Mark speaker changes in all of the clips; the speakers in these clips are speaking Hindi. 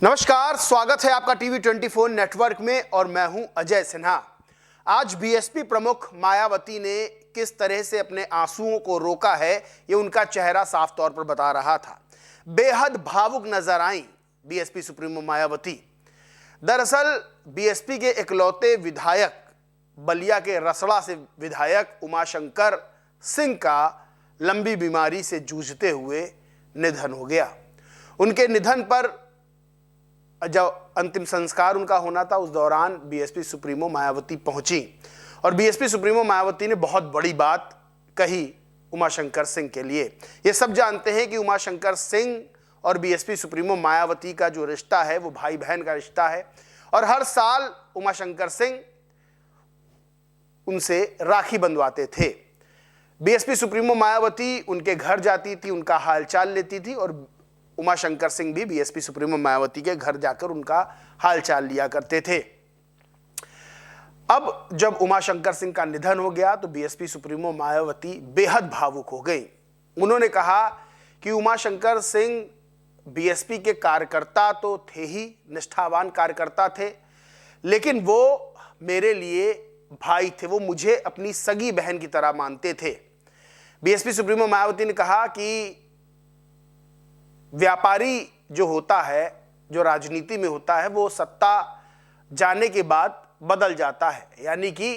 Speaker 1: नमस्कार, स्वागत है आपका टीवी 24 नेटवर्क में और मैं हूं अजय सिन्हा। आज बीएसपी प्रमुख मायावती ने किस तरह से अपने आंसुओं को रोका है, ये उनका चेहरा साफ तौर पर बता रहा था। बेहद भावुक नजर आई बीएसपी सुप्रीमो मायावती। दरअसल बीएसपी के इकलौते विधायक, बलिया के रसड़ा से विधायक उमाशंकर सिंह का लंबी बीमारी से जूझते हुए निधन हो गया। उनके निधन पर जब अंतिम संस्कार उनका होना था, उस दौरान बीएसपी सुप्रीमो मायावती पहुंची और बीएसपी सुप्रीमो मायावती ने बहुत बड़ी बात कही उमाशंकर सिंह के लिए। ये सब जानते हैं कि उमाशंकर सिंह और बीएसपी सुप्रीमो मायावती का जो रिश्ता है वो भाई बहन का रिश्ता है और हर साल उमाशंकर सिंह उनसे राखी बंधवाते थे। बीएसपी सुप्रीमो मायावती उनके घर जाती थी, उनका हालचाल लेती थी और उमाशंकर सिंह भी बीएसपी सुप्रीमो मायावती के घर जाकर उनका हालचाल लिया करते थे। अब जब उमाशंकर सिंह का निधन हो गया तो बीएसपी सुप्रीमो मायावती बेहद भावुक हो गई। उन्होंने कहा कि उमाशंकर सिंह बीएसपी के कार्यकर्ता तो थे ही, निष्ठावान कार्यकर्ता थे, लेकिन वो मेरे लिए भाई थे। वो मुझे अपनी सगी बहन की तरह मानते थे। बीएसपी सुप्रीमो मायावती ने कहा कि व्यापारी जो होता है, जो राजनीति में होता है, वो सत्ता जाने के बाद बदल जाता है। यानी कि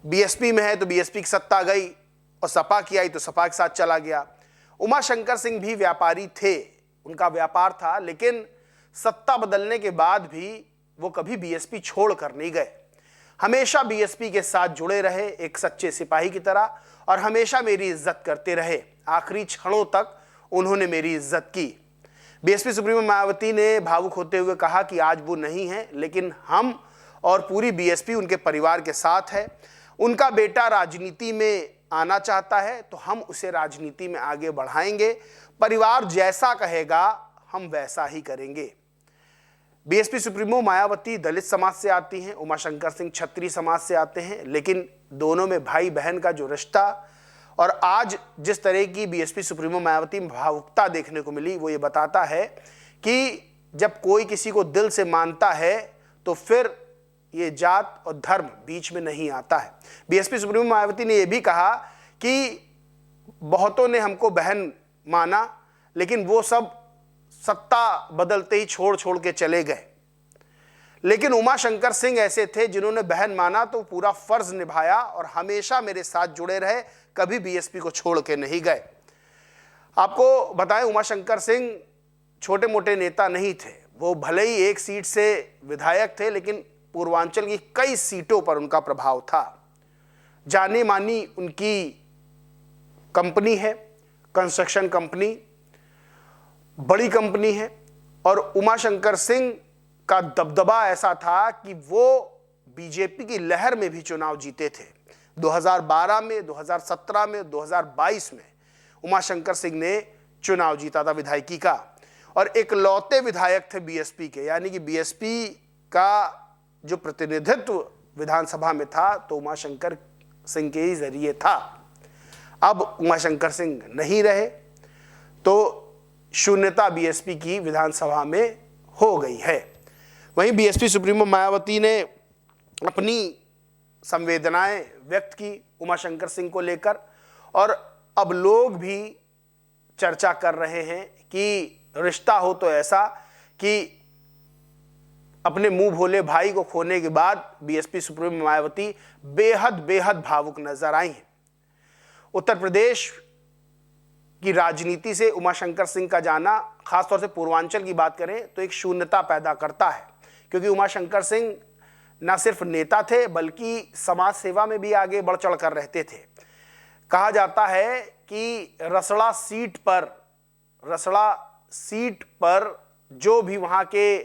Speaker 1: बीएसपी में है तो बीएसपी की सत्ता गई और सपा की आई तो सपा के साथ चला गया। उमाशंकर सिंह भी व्यापारी थे, उनका व्यापार था, लेकिन सत्ता बदलने के बाद भी वो कभी बीएसपी छोड़ कर नहीं गए। हमेशा बीएसपी के साथ जुड़े रहे एक सच्चे सिपाही की तरह और हमेशा मेरी इज्जत करते रहे। आखिरी क्षणों तक उन्होंने मेरी इज्जत की। बीएसपी सुप्रीमो मायावती ने भावुक होते हुए कहा कि आज वो नहीं है, लेकिन हम और पूरी बीएसपी उनके परिवार के साथ है। उनका बेटा राजनीति में आना चाहता है तो हम उसे राजनीति में आगे बढ़ाएंगे। परिवार जैसा कहेगा हम वैसा ही करेंगे। बीएसपी सुप्रीमो मायावती दलित समाज से आती हैं, उमाशंकर सिंह क्षत्रिय समाज से आते हैं, लेकिन दोनों में भाई बहन का जो रिश्ता और आज जिस तरह की बीएसपी सुप्रीमो मायावती में भावुकता देखने को मिली, वो ये बताता है कि जब कोई किसी को दिल से मानता है तो फिर ये जात और धर्म बीच में नहीं आता है। बीएसपी सुप्रीमो मायावती ने यह भी कहा कि बहुतों ने हमको बहन माना, लेकिन वो सब सत्ता बदलते ही छोड़ छोड़ के चले गए। लेकिन उमाशंकर सिंह ऐसे थे जिन्होंने बहन माना तो पूरा फर्ज निभाया और हमेशा मेरे साथ जुड़े रहे, कभी बीएसपी को छोड़ के नहीं गए। आपको बताएं, उमाशंकर सिंह छोटे मोटे नेता नहीं थे। वो भले ही एक सीट से विधायक थे, लेकिन पूर्वांचल की कई सीटों पर उनका प्रभाव था। जानी मानी उनकी कंपनी है, कंस्ट्रक्शन कंपनी, बड़ी कंपनी है और उमाशंकर सिंह का दबदबा ऐसा था कि वो बीजेपी की लहर में भी चुनाव जीते थे। 2012 में, 2017 में, 2022 में उमाशंकर सिंह ने चुनाव जीता था विधायकी का और इकलौते विधायक थे बीएसपी के। यानी कि बीएसपी का जो प्रतिनिधित्व विधानसभा में था तो उमाशंकर सिंह के ही जरिए था। अब उमाशंकर सिंह नहीं रहे तो शून्यता बीएसपी की विधानसभा में हो गई है। वहीं बीएसपी सुप्रीमो मायावती ने अपनी संवेदनाएं व्यक्त की उमाशंकर सिंह को लेकर और अब लोग भी चर्चा कर रहे हैं कि रिश्ता हो तो ऐसा कि अपने मुंह भोले भाई को खोने के बाद बीएसपी सुप्रीमो मायावती बेहद भावुक नजर आई हैं। उत्तर प्रदेश की राजनीति से उमाशंकर सिंह का जाना, खासतौर से पूर्वांचल की बात करें तो एक शून्यता पैदा करता है, क्योंकि उमाशंकर सिंह न सिर्फ नेता थे बल्कि समाज सेवा में भी आगे बढ़ चढ़ कर रहते थे। कहा जाता है कि रसड़ा सीट पर जो भी वहां के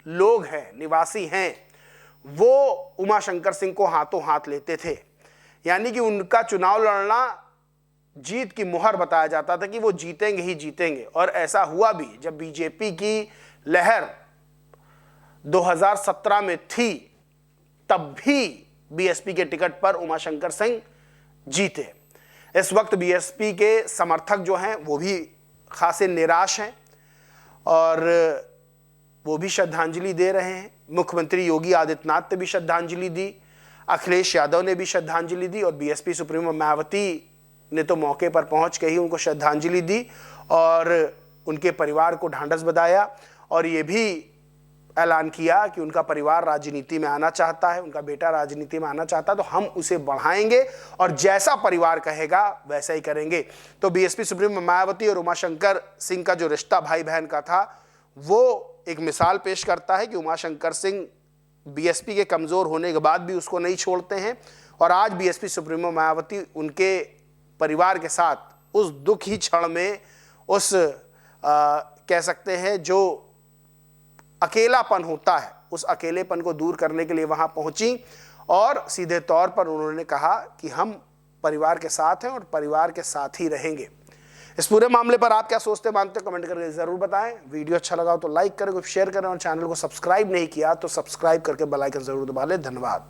Speaker 1: लोग हैं, निवासी हैं, वो उमाशंकर सिंह को हाथों हाथ लेते थे। यानी कि उनका चुनाव लड़ना जीत की मुहर बताया जाता था कि वो जीतेंगे ही जीतेंगे। और ऐसा हुआ भी। जब बीजेपी की लहर 2017 में थी तब भी बीएसपी के टिकट पर उमाशंकर सिंह जीते। इस वक्त बीएसपी के समर्थक जो हैं वो भी खासे निराश हैं और वो भी श्रद्धांजलि दे रहे हैं। मुख्यमंत्री योगी आदित्यनाथ ने भी श्रद्धांजलि दी, अखिलेश यादव ने भी श्रद्धांजलि दी और बीएसपी सुप्रीमो मायावती ने तो मौके पर पहुंच के ही उनको श्रद्धांजलि दी और उनके परिवार को ढांढस बंधाया और ये भी ऐलान किया कि उनका परिवार राजनीति में आना चाहता है, उनका बेटा राजनीति में आना चाहता है, तो हम उसे बढ़ाएंगे और जैसा परिवार कहेगा वैसा ही करेंगे। तो बीएसपी सुप्रीमो मायावती और उमाशंकर सिंह का जो रिश्ता भाई बहन का था वो एक मिसाल पेश करता है कि उमाशंकर सिंह बीएसपी के कमज़ोर होने के बाद भी उसको नहीं छोड़ते हैं और आज बीएसपी सुप्रीमो मायावती उनके परिवार के साथ उस दुख ही क्षण में उस कह सकते हैं जो अकेलापन होता है उस अकेलेपन को दूर करने के लिए वहां पहुंची और सीधे तौर पर उन्होंने कहा कि हम परिवार के साथ हैं और परिवार के साथ ही रहेंगे। इस पूरे मामले पर आप क्या सोचते मानते कमेंट करके जरूर बताएं। वीडियो अच्छा लगा तो लाइक करें, शेयर करें और चैनल को सब्सक्राइब नहीं किया तो सब्सक्राइब करके बेल आइकन जरूर दबा लें। धन्यवाद।